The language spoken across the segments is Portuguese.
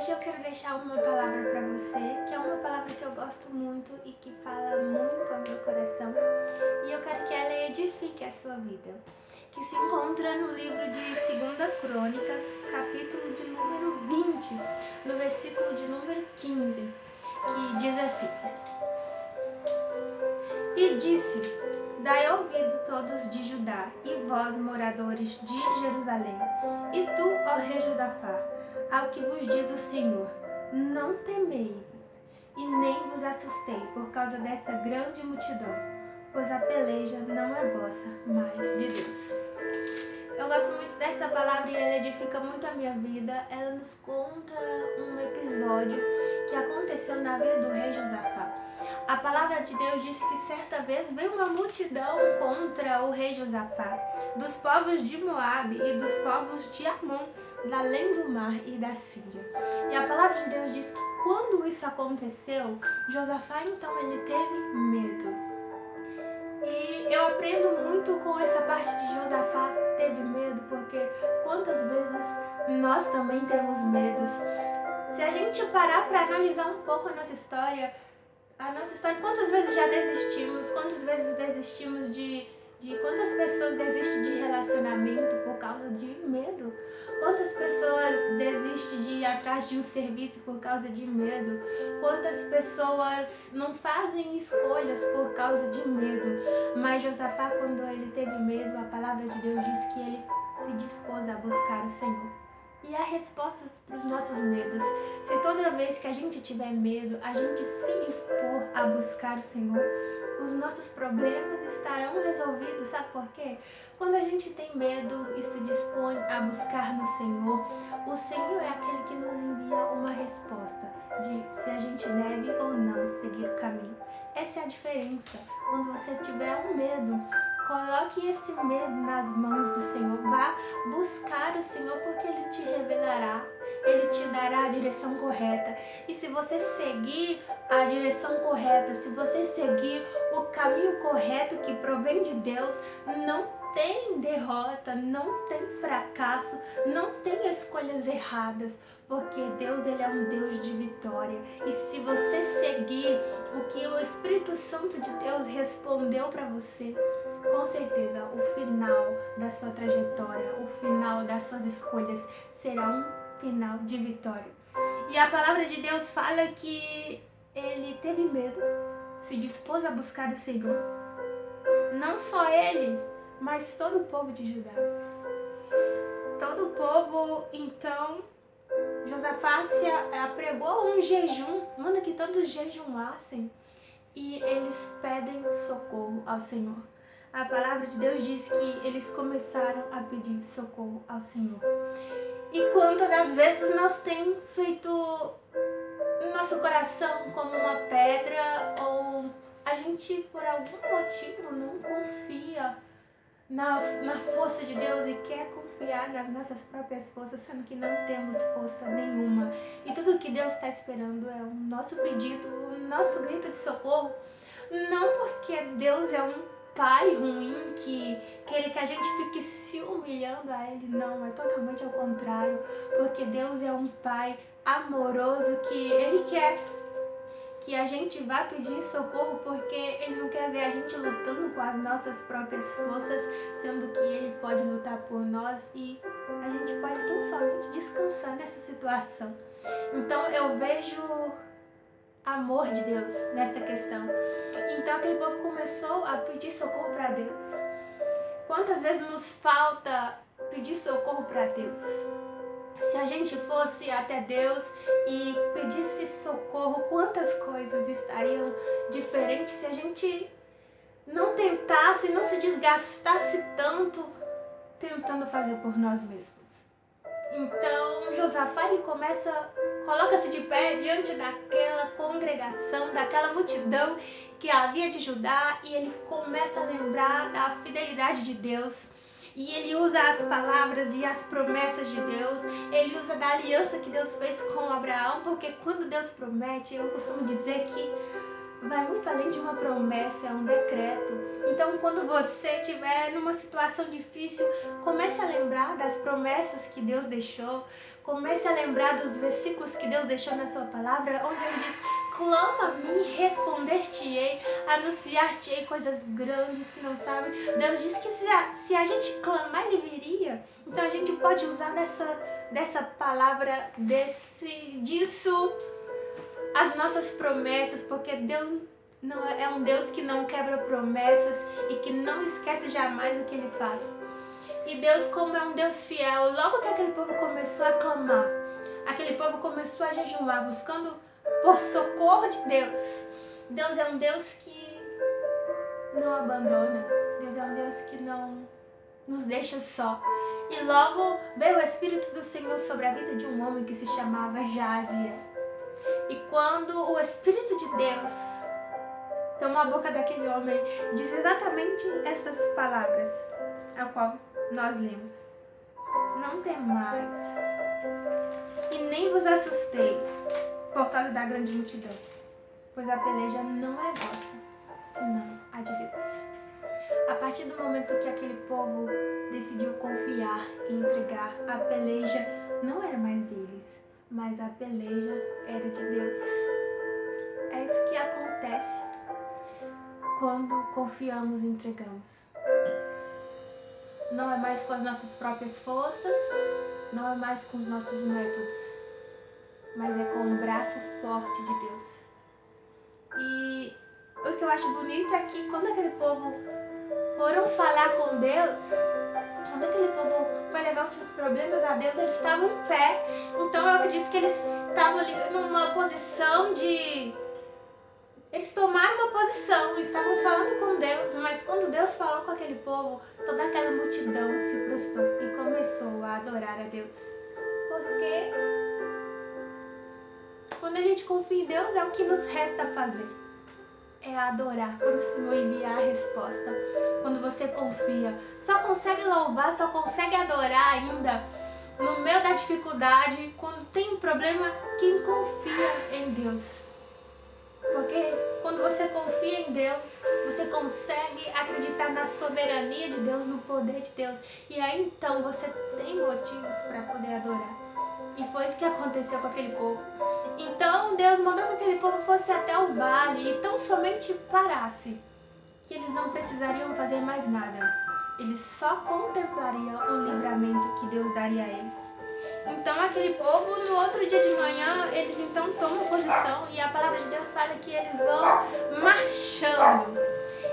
Hoje eu quero deixar uma palavra para você, que é uma palavra que eu gosto muito e que fala muito ao meu coração. E eu quero que ela edifique a sua vida. Que se encontra no livro de 2 Crônicas, capítulo de número 20, no versículo de número 15, que diz assim: E disse: Dai ouvido todos de Judá, e vós, moradores de Jerusalém, e tu, ó rei Josafá, ao que vos diz o Senhor: Não temeis, e nem vos assustei por causa dessa grande multidão, pois a peleja não é vossa, mas de Deus. Eu gosto muito dessa palavra e ela edifica muito a minha vida. Ela nos conta um episódio que aconteceu na vida do rei Josafá. A palavra de Deus diz que certa vez veio uma multidão contra o rei Josafá, dos povos de Moabe e dos povos de Amon, da além do mar e da Síria. E a palavra de Deus diz que quando isso aconteceu, Josafá então ele teve medo. E eu aprendo muito com essa parte de Josafá teve medo, porque quantas vezes nós também temos medos. Se a gente parar para analisar um pouco a nossa história, quantas vezes já desistimos, quantas vezes desistimos de quantas pessoas desistem de relacionamento por causa de medo, quantas pessoas desistem de ir atrás de um serviço por causa de medo, quantas pessoas não fazem escolhas por causa de medo. Mas Josafá, quando ele teve medo, a palavra de Deus diz que ele se dispôs a buscar o Senhor. E há respostas para os nossos medos. Se toda vez que a gente tiver medo, a gente se dispor a buscar o Senhor, os nossos problemas estarão resolvidos. Sabe por quê? Quando a gente tem medo e se dispõe a buscar no Senhor, o Senhor é aquele que nos envia uma resposta de se a gente deve ou não seguir o caminho. Essa é a diferença. Quando você tiver um medo, coloque esse medo nas mãos do Senhor. Vá buscar o Senhor, porque Ele te revelará, Ele te dará a direção correta. E se você seguir a direção correta, se você seguir o caminho correto que provém de Deus, não tem derrota, não tem fracasso, não tem escolhas erradas, porque Deus ele é um Deus de vitória. E se você seguir o que o Espírito Santo de Deus respondeu para você, com certeza o final da sua trajetória, o final das suas escolhas será um final de vitória. E a palavra de Deus fala que ele teve medo, se dispôs a buscar o Senhor. Não só ele, mas todo o povo de Judá. Todo o povo, então, Josafá se apregou um jejum, manda que todos jejuassem, e eles pedem socorro ao Senhor. A palavra de Deus diz que eles começaram a pedir socorro ao Senhor. E quantas das vezes nós temos feito nosso coração como uma pedra, ou a gente por algum motivo não confia na força de Deus e quer confiar nas nossas próprias forças, sendo que não temos força nenhuma. E tudo que Deus está esperando é o nosso pedido, o nosso grito de socorro. Não porque Deus é um pai ruim que quer que a gente fique se humilhando a Ele, não, é totalmente ao contrário, porque Deus é um pai amoroso que Ele quer que a gente vá pedir socorro, porque Ele não quer ver a gente lutando com as nossas próprias forças, sendo que Ele pode lutar por nós e a gente pode tão somente descansar nessa situação. Então eu vejo amor de Deus nessa questão. Então aquele povo começou a pedir socorro para Deus. Quantas vezes nos falta pedir socorro para Deus? Se a gente fosse até Deus e pedisse socorro, quantas coisas estariam diferentes se a gente não tentasse, não se desgastasse tanto tentando fazer por nós mesmos. Então Josafá ele coloca-se de pé diante daquela congregação, daquela multidão que havia de Judá, e ele começa a lembrar da fidelidade de Deus. E ele usa as palavras e as promessas de Deus, ele usa da aliança que Deus fez com Abraão, porque quando Deus promete, eu costumo dizer que vai muito além de uma promessa, é um decreto. Então, quando você estiver numa situação difícil, comece a lembrar das promessas que Deus deixou, comece a lembrar dos versículos que Deus deixou na sua palavra, onde Ele diz: clama a mim, responder-te-ei, anunciar-te-ei coisas grandes que não sabe. Deus diz que se a gente clamar, Ele viria. Então, a gente pode usar dessa palavra, disso, as nossas promessas, porque Deus não é um Deus que não quebra promessas e que não esquece jamais o que Ele fala. E Deus, como é um Deus fiel, logo que aquele povo começou a clamar, aquele povo começou a jejuar, buscando por socorro de Deus. Deus é um Deus que não abandona. Deus é um Deus que não nos deixa só. E logo veio o Espírito do Senhor sobre a vida de um homem que se chamava Jazias. E quando o Espírito de Deus tomou a boca daquele homem, diz exatamente essas palavras, a qual nós lemos: não temais, e nem vos assustei por causa da grande multidão, pois a peleja não é vossa, senão a de Deus. A partir do momento que aquele povo decidiu confiar e entregar, a peleja não era mais deles, mas a peleja era de Deus. É isso que acontece quando confiamos e entregamos. Não é mais com as nossas próprias forças, não é mais com os nossos métodos, mas é com o braço forte de Deus. E o que eu acho bonito é que quando aquele povo foram falar com Deus, quando aquele povo foi levar os seus problemas a Deus, eles estavam em pé. Então eu acredito que eles estavam ali numa posição de... Eles tomaram uma posição, estavam falando com Deus, mas quando Deus falou com aquele povo, toda aquela multidão se prostrou e começou a adorar a Deus. Porque quando a gente confia em Deus, é o que nos resta fazer. É adorar quando o Senhor enviar a resposta. Quando você confia, só consegue louvar, só consegue adorar ainda no meio da dificuldade, quando tem um problema, quem confia em Deus. Porque quando você confia em Deus, você consegue acreditar na soberania de Deus, no poder de Deus. E aí então você tem motivos para poder adorar. E foi isso que aconteceu com aquele povo. Então Deus mandou que aquele povo fosse até o vale e tão somente parasse, que eles não precisariam fazer mais nada. Eles só contemplariam o livramento que Deus daria a eles. Então aquele povo, no outro dia de manhã, eles então tomam posição e a palavra de Deus fala que eles vão marchando.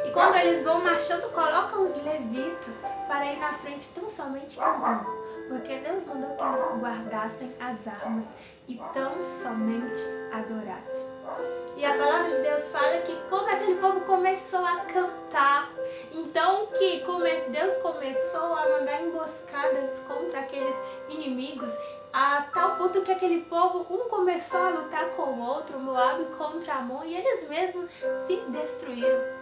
E quando eles vão marchando, colocam os levitas para ir na frente tão somente cantando. Porque Deus mandou que eles guardassem as armas e tão somente adorassem. E a palavra de Deus fala que como aquele povo começou a cantar, então que Deus começou a mandar emboscadas contra aqueles inimigos, a tal ponto que aquele povo, um começou a lutar com o outro, Moabe contra Amon, e eles mesmos se destruíram.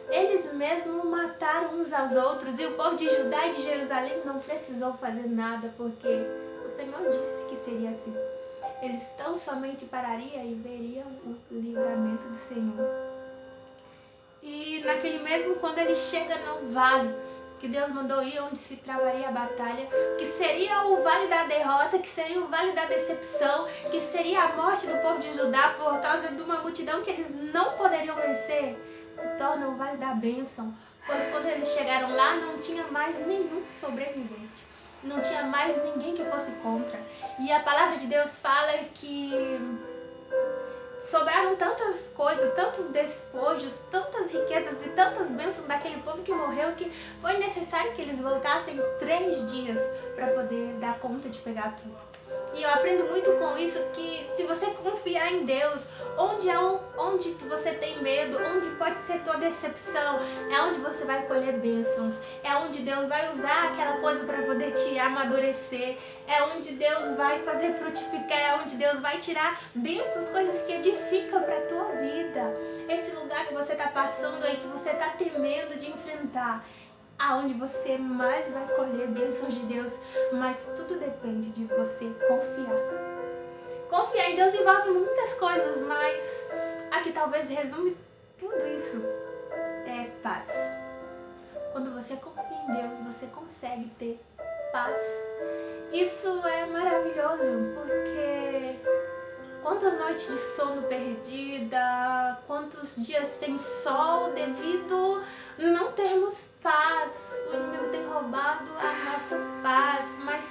Eles mesmos mataram uns aos outros, e o povo de Judá e de Jerusalém não precisou fazer nada, porque o Senhor disse que seria assim. Eles tão somente parariam e veriam o livramento do Senhor. E naquele mesmo, quando ele chega no vale, que Deus mandou ir, onde se travaria a batalha, que seria o vale da derrota, que seria o vale da decepção, que seria a morte do povo de Judá por causa de uma multidão que eles não poderiam vencer, se torna o vale da bênção, pois quando eles chegaram lá não tinha mais nenhum sobrevivente, não tinha mais ninguém que fosse contra. E a palavra de Deus fala que sobraram tantas coisas, tantos despojos, tantas riquezas e tantas bênçãos daquele povo que morreu, que foi necessário que eles voltassem 3 dias para poder dar conta de pegar tudo. E eu aprendo muito com isso, que se você confiar em Deus, onde que você tem medo, onde pode ser tua decepção, é onde você vai colher bênçãos, é onde Deus vai usar aquela coisa para poder te amadurecer, é onde Deus vai fazer frutificar, é onde Deus vai tirar bênçãos, coisas que edificam para a tua vida. Esse lugar que você está passando aí, que você está temendo de enfrentar, aonde você mais vai colher bênçãos de Deus, mas tudo depende de você confiar. Confiar em Deus envolve muitas coisas, mas que talvez resume tudo isso é paz. Quando você confia em Deus, você consegue ter paz. Isso é maravilhoso, porque quantas noites de sono perdida, quantos dias sem sol devido não termos paz. O inimigo tem roubado a nossa paz, mas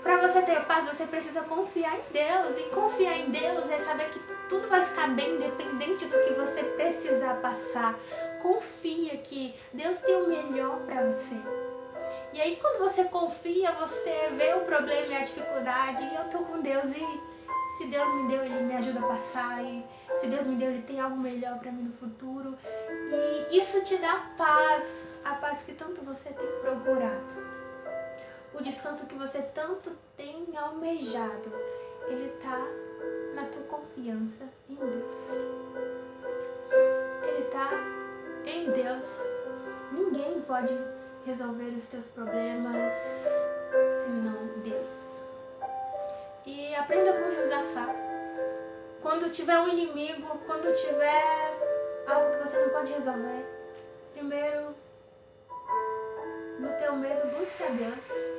para você ter paz, você precisa confiar em Deus. E confiar em Deus é saber que tudo vai ficar bem, independente do que você precisar passar. Confia que Deus tem o melhor para você. E aí, quando você confia, você vê o problema e a dificuldade. E eu tô com Deus e se Deus me deu, Ele me ajuda a passar. E se Deus me deu, Ele tem algo melhor para mim no futuro. E isso te dá paz. A paz que tanto você tem procurado. O descanso que você tanto tem almejado, ele está na tua confiança em Deus. Ele está em Deus. Ninguém pode resolver os teus problemas senão Deus. E aprenda com Josafá. Quando tiver um inimigo, quando tiver algo que você não pode resolver, primeiro, no teu medo, busca a Deus.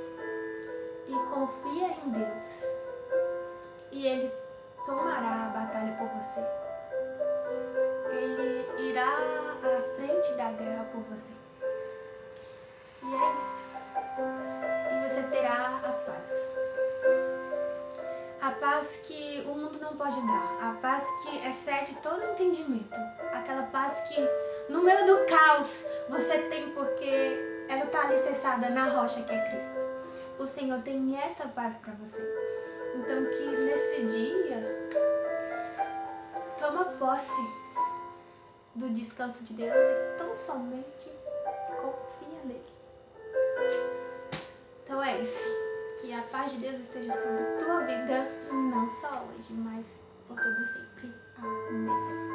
E confia em Deus. E Ele tomará a batalha por você. Ele irá à frente da guerra por você. E é isso. E você terá a paz. A paz que o mundo não pode dar. A paz que excede todo entendimento. Aquela paz que no meio do caos você tem porque ela está alicerçada na rocha que é Cristo. O Senhor tem essa paz para você. Então que nesse dia, toma posse do descanso de Deus e tão somente confia nele. Então é isso. Que a paz de Deus esteja sobre a tua vida, não só hoje, mas por todo sempre. Amém.